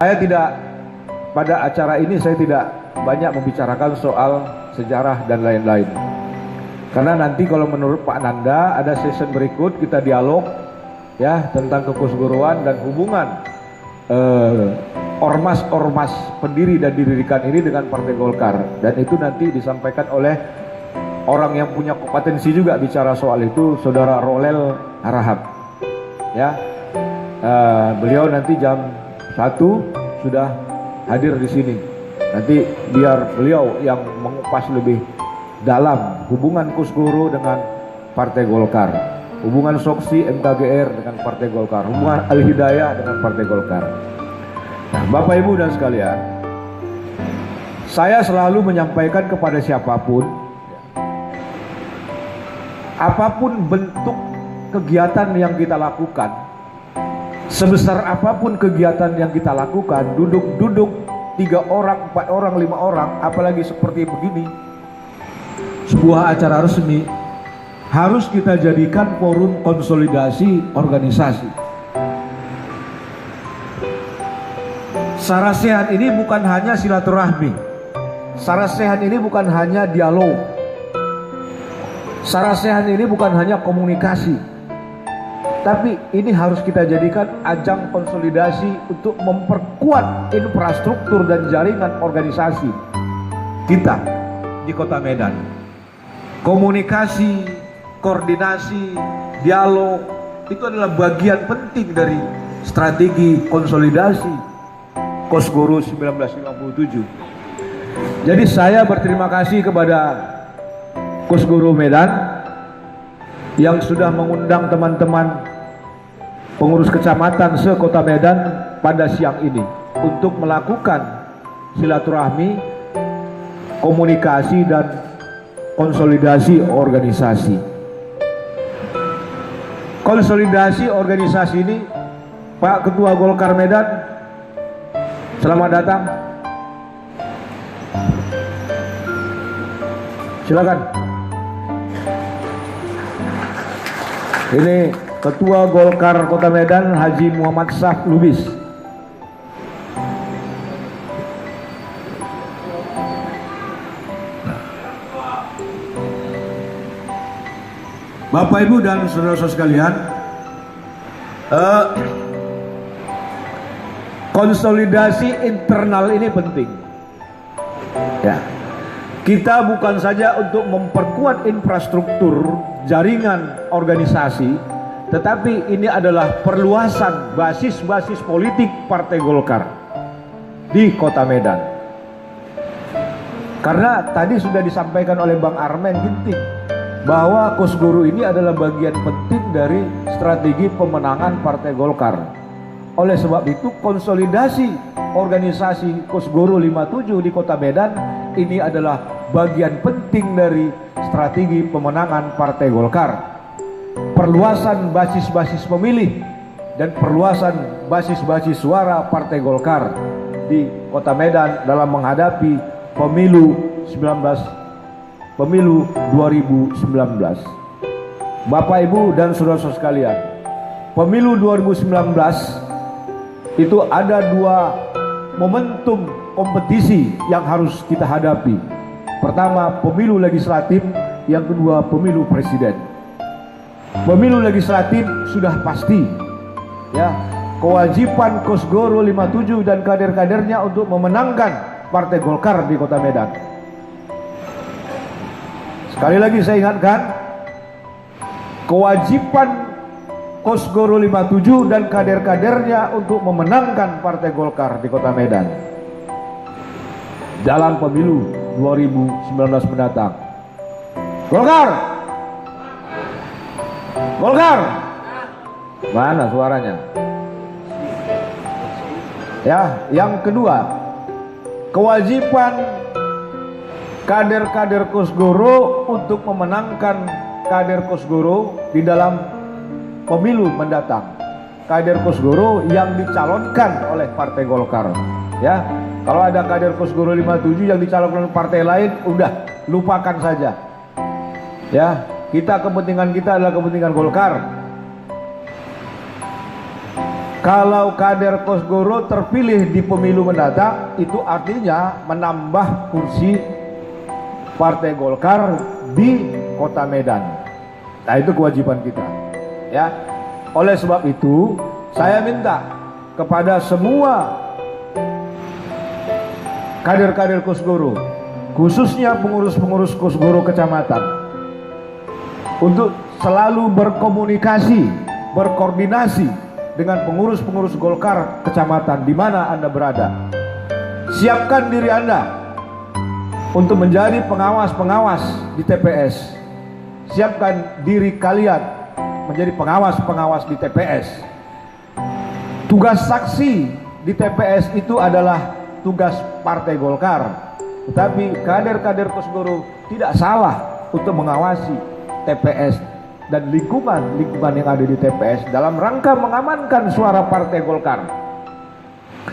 Saya tidak, pada acara ini saya tidak banyak membicarakan soal sejarah dan lain-lain. Karena nanti kalau menurut Pak Nanda ada session berikut kita dialog ya tentang kekusguruan dan hubungan ormas-ormas pendiri dan didirikan ini dengan Partai Golkar, dan itu nanti disampaikan oleh orang yang punya kompetensi juga bicara soal itu, Saudara Rolel Harahap ya. Beliau nanti jam 1 sudah hadir di sini. Nanti biar beliau yang mengupas lebih dalam hubungan Kusguru dengan Partai Golkar, hubungan Soksi MKGR dengan Partai Golkar, hubungan Al-Hidayah dengan Partai Golkar. Nah, Bapak Ibu dan sekalian, saya selalu menyampaikan kepada siapapun, apapun bentuk kegiatan yang kita lakukan, sebesar apapun kegiatan yang kita lakukan, duduk-duduk 3 orang, 4 orang, 5 orang, apalagi seperti begini, sebuah acara resmi, harus kita jadikan forum konsolidasi organisasi. Sarasehan ini bukan hanya silaturahmi, sarasehan ini bukan hanya dialog, sarasehan ini bukan hanya komunikasi, tapi ini harus kita jadikan ajang konsolidasi untuk memperkuat infrastruktur dan jaringan organisasi kita di Kota Medan. Komunikasi, koordinasi, dialog itu adalah bagian penting dari strategi konsolidasi Kosguru 1957. Jadi saya berterima kasih kepada Kosguru Medan yang sudah mengundang teman-teman pengurus kecamatan se-Kota Medan pada siang ini untuk melakukan silaturahmi, komunikasi dan konsolidasi organisasi. Konsolidasi organisasi ini, Pak Ketua Golkar Medan, selamat datang. Silakan. Ini Ketua Golkar Kota Medan, Haji Muhammad Saf Lubis. Bapak Ibu dan saudara-saudara sekalian, konsolidasi internal ini penting. Ya, kita bukan saja untuk memperkuat infrastruktur jaringan organisasi, tetapi ini adalah perluasan basis-basis politik Partai Golkar di Kota Medan. Karena tadi sudah disampaikan oleh Bang Armen Ginting bahwa Kosguru ini adalah bagian penting dari strategi pemenangan Partai Golkar. Oleh sebab itu konsolidasi organisasi Kosguru 57 di Kota Medan ini adalah bagian penting dari strategi pemenangan Partai Golkar. Perluasan basis-basis pemilih dan perluasan basis-basis suara Partai Golkar di Kota Medan dalam menghadapi pemilu 2019. Bapak Ibu dan saudara-saudara sekalian, pemilu 2019 itu ada 2 momentum kompetisi yang harus kita hadapi. Pertama, pemilu legislatif, yang kedua pemilu presiden. Pemilu legislatif sudah pasti ya, kewajiban Kosguru 57 dan kader-kadernya untuk memenangkan Partai Golkar di Kota Medan. Sekali lagi saya ingatkan, kewajiban Kosguru 57 dan kader-kadernya untuk memenangkan Partai Golkar di Kota Medan dalam pemilu 2019 mendatang. Golkar! Golkar! Mana suaranya? Ya, yang kedua, kewajiban kader-kader Kosguru untuk memenangkan kader Kosguru di dalam pemilu mendatang. Kader Kosguru yang dicalonkan oleh Partai Golkar. Ya, kalau ada kader Kosguru 57 yang dicalonkan oleh partai lain, udah lupakan saja. Ya, kepentingan kita adalah kepentingan Golkar. Kalau kader Kosgoro terpilih di pemilu mendatang, itu artinya menambah kursi Partai Golkar di Kota Medan. Nah, itu kewajiban kita. Ya. Oleh sebab itu, saya minta kepada semua kader-kader Kosgoro, khususnya pengurus-pengurus Kosgoro kecamatan, untuk selalu berkomunikasi, berkoordinasi dengan pengurus-pengurus Golkar kecamatan di mana Anda berada. Siapkan diri Anda untuk menjadi pengawas-pengawas di TPS. Siapkan diri kalian menjadi pengawas-pengawas di TPS. Tugas saksi di TPS itu adalah tugas Partai Golkar. Tetapi kader-kader Kosgoro tidak salah untuk mengawasi TPS dan lingkungan yang ada di TPS dalam rangka mengamankan suara Partai Golkar.